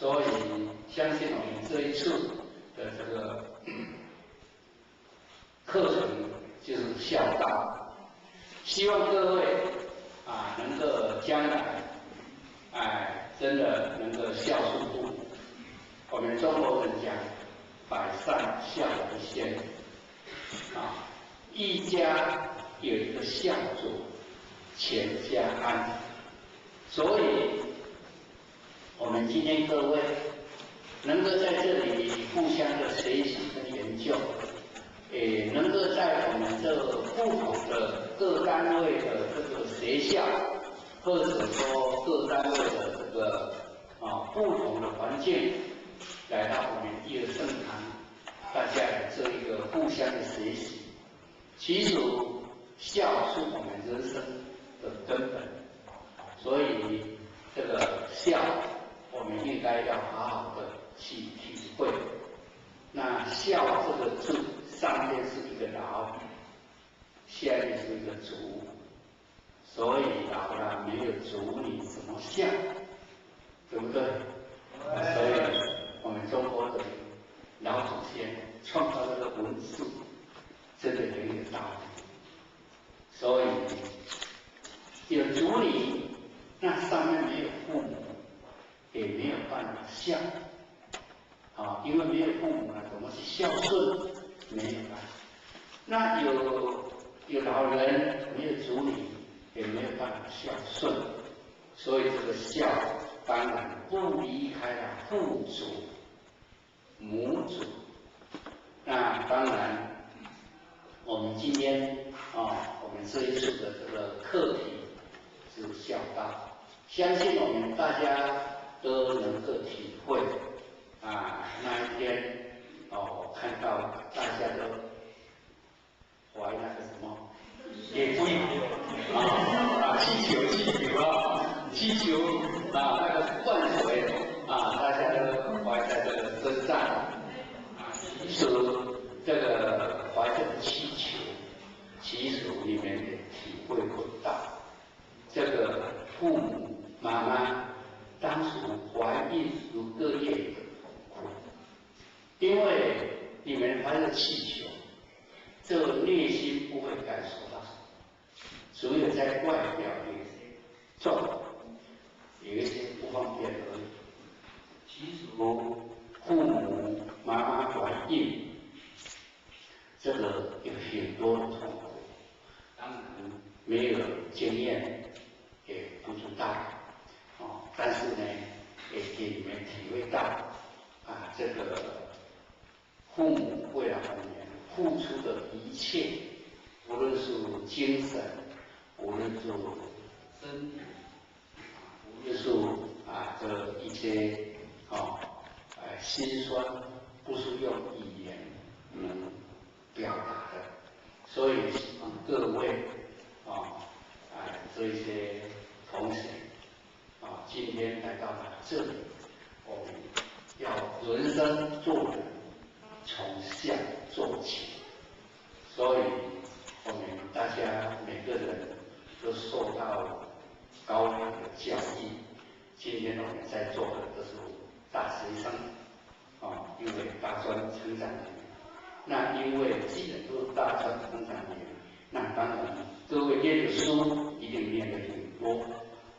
所以相信我们这一次的这个课程就是孝道，希望各位能够将来真的能够孝顺父母。我们中国人讲百善孝为先一家有一个孝做，全家安。所以我们今天各位能够在这里互相的学习跟研究，也能够在我们这不同的各单位的这个学校，或者说各单位的这个不同的环境，来到我们一个圣堂，大家来做一个互相的学习。其实孝是我们人生的根本，所以这个孝我们应该要好好的去体会。那孝这个字上面是一个老，下面是一个足，所以老了没有足你怎么孝，对不对？所以我们中国的老祖先创造这个文字，真的很有道理。所以有足礼，那上面没有父母，也没有办法孝因为没有父母怎么去孝顺？没有办法。那有老人没有足礼，也没有办法孝顺，所以这个孝当然不离开了父祖、母祖。那当然，我们今天我们这一次的这个课题是孝道，相信我们大家都能够体会那一天我看到大家都怀那个什么也不气球那个灌水大家都怀在这个身上其实这个怀这个气球，其实你们也体会不到，这个父母妈妈当时怀孕如各夜的苦，因为你们怀着气球，这个内心不会感受到什么，只有在外表有一些不方便而已。其实父母妈妈怀孕，这个有很多的痛苦，当然没有经验也不知道但是呢，也给你们体会到这个父母为了我们付出的一切，无论是精神，无论是身体，无论是这一些心酸，不是用语言能表达的。所以希望各位这些同学今天来到这里，我们要人生做人从孝做起，所以我们大家每个人都受到高良的教育。今天我们在座的都是大学生因为大专成长年，那因为既然都是大专成长年，那当然各位念的书一定念得很多，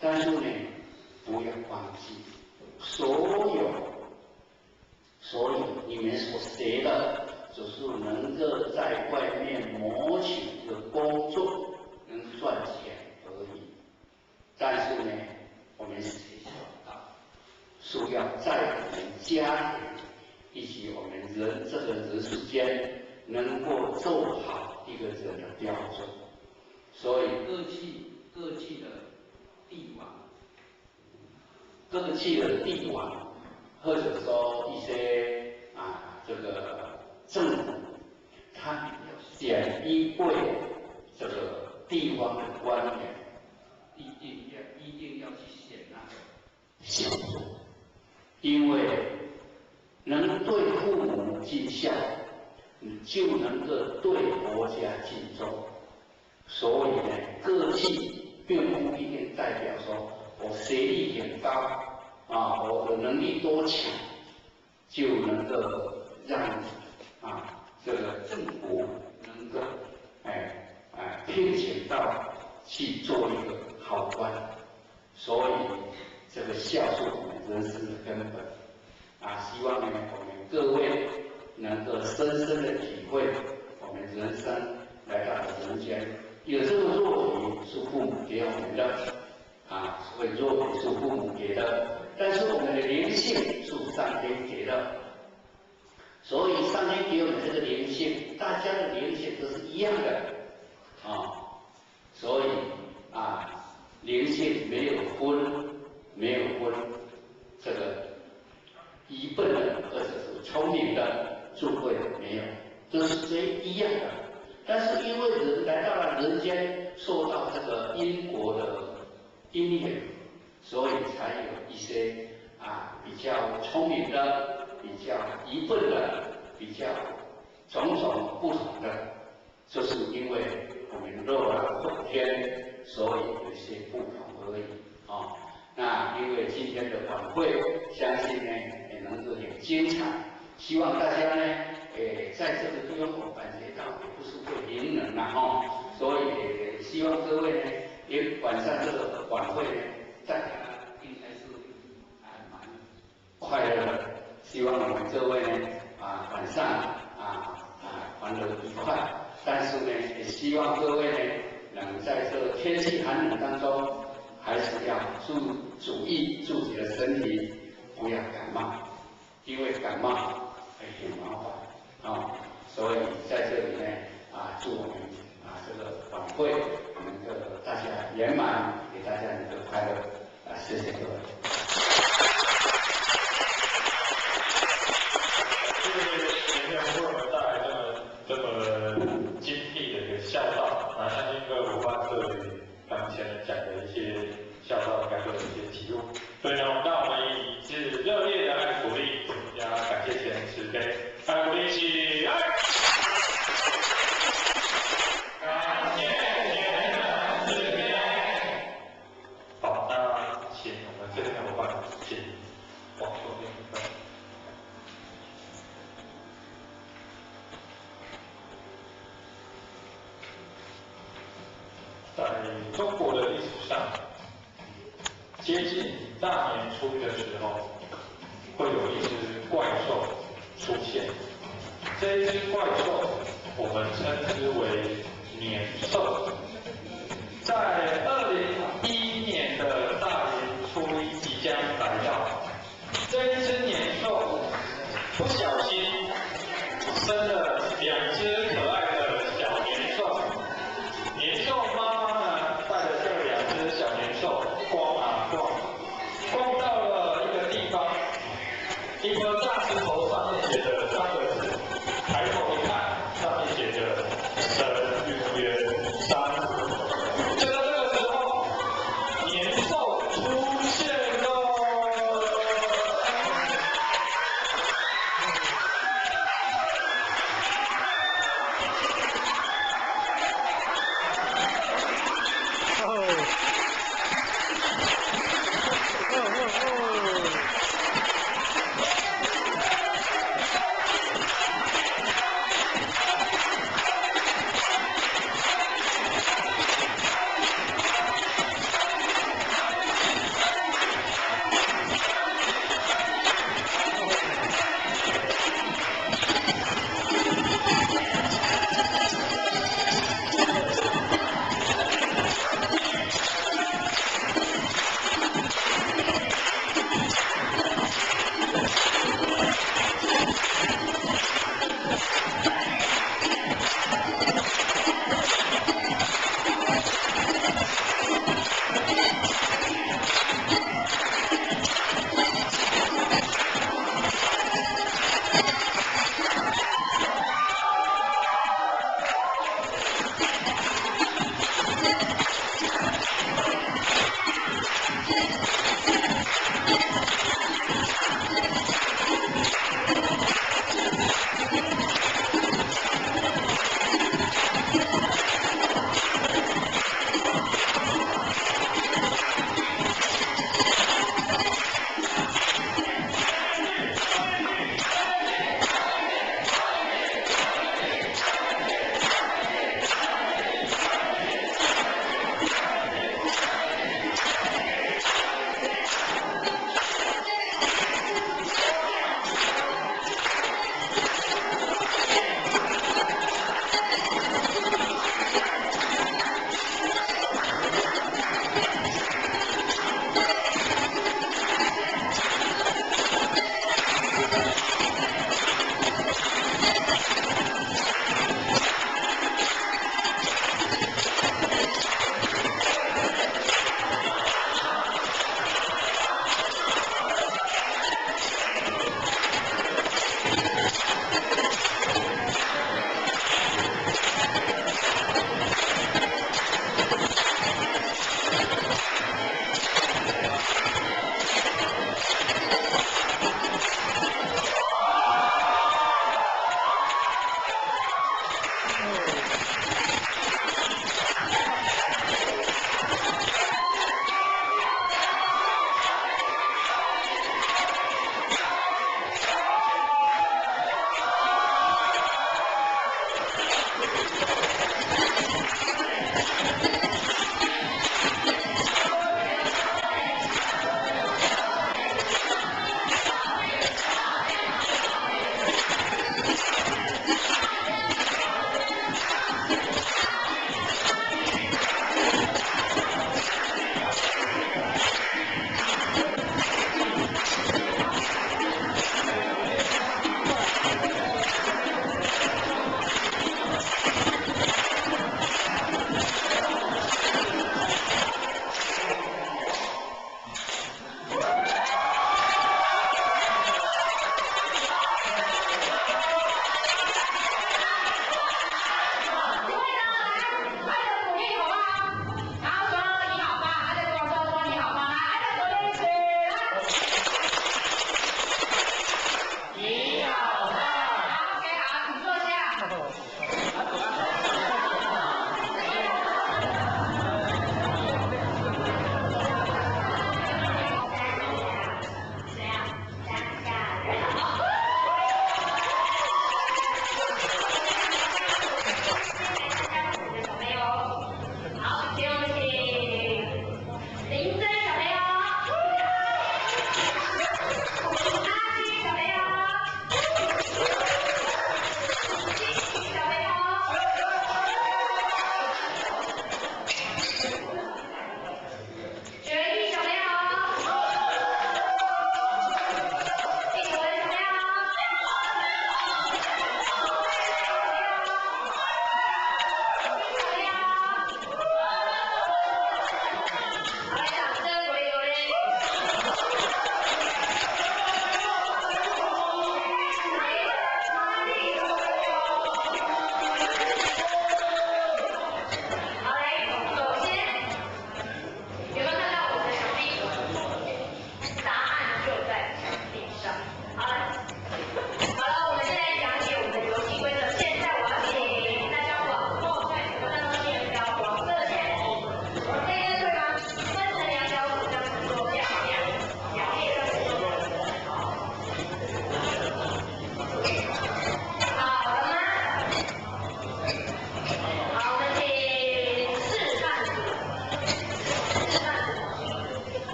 但是呢，不要忘记所有你们所学的，只是能够在外面谋取一个工作，能赚钱而已。但是呢，我们学校是要在我们家庭以及我们这个人世间，能够做好一个人的标准。所以各地的帝王，或者说一些这个政府，他们要选一位这个地方的官员，一定要去选那个孝子，因为能对父母尽孝，你就能够对国家尽忠。所以呢，各地并不一定代表说我学历很高我能能力多强，就能够让这个政府能够聘请到去做一个好官。所以这个孝是我们人生的根本希望呢我们各位能够深深的体会，我们人生来到人间，有这个肉体是父母给我们的所以肉体是父母给的，但是我们的灵性是上天给的。所以上天给我们这个灵性，大家的灵性都是一样的所以灵性没有分这个愚笨的或者是聪明的、智慧的，没有，都是一样的。但是因为人来到了人间，受到这个因果的因缘，所以才有一些比较聪明的、比较愚笨的、比较种种不同的，就是因为我们肉后天，所以有些不同而已那因为今天的晚会，相信呢也能够很精彩，希望大家呢在这个地方我感觉到也不是会灵能所以也希望各位呢也晚上这个晚会呢，大家应该是蛮快乐的，希望我们各位呢晚上玩得愉快，但是呢也希望各位呢能在这个天气寒冷当中，还是要注意自己的身体，不要感冒，因为感冒很麻烦所以在这里呢祝我们这个晚会能够大家圆满，给大家能够快乐谢谢各位。谢谢今天为我们带来这么精辟的一个孝道相信各位伙伴对刚前人讲的一些孝道应该会有一些体悟。所以呢，让我们以致热烈的爱鼓励，大家感谢前人慈悲，爱鼓励起爱。感谢前人慈悲。好，那请我们这边的伙伴请往左边一分。在中国的历史上，接近大年初一的时候，会有一只怪兽出现。这一只怪兽，我们称之为年兽。在2011年的大年初一即将来到，这一只年兽不小心生了2只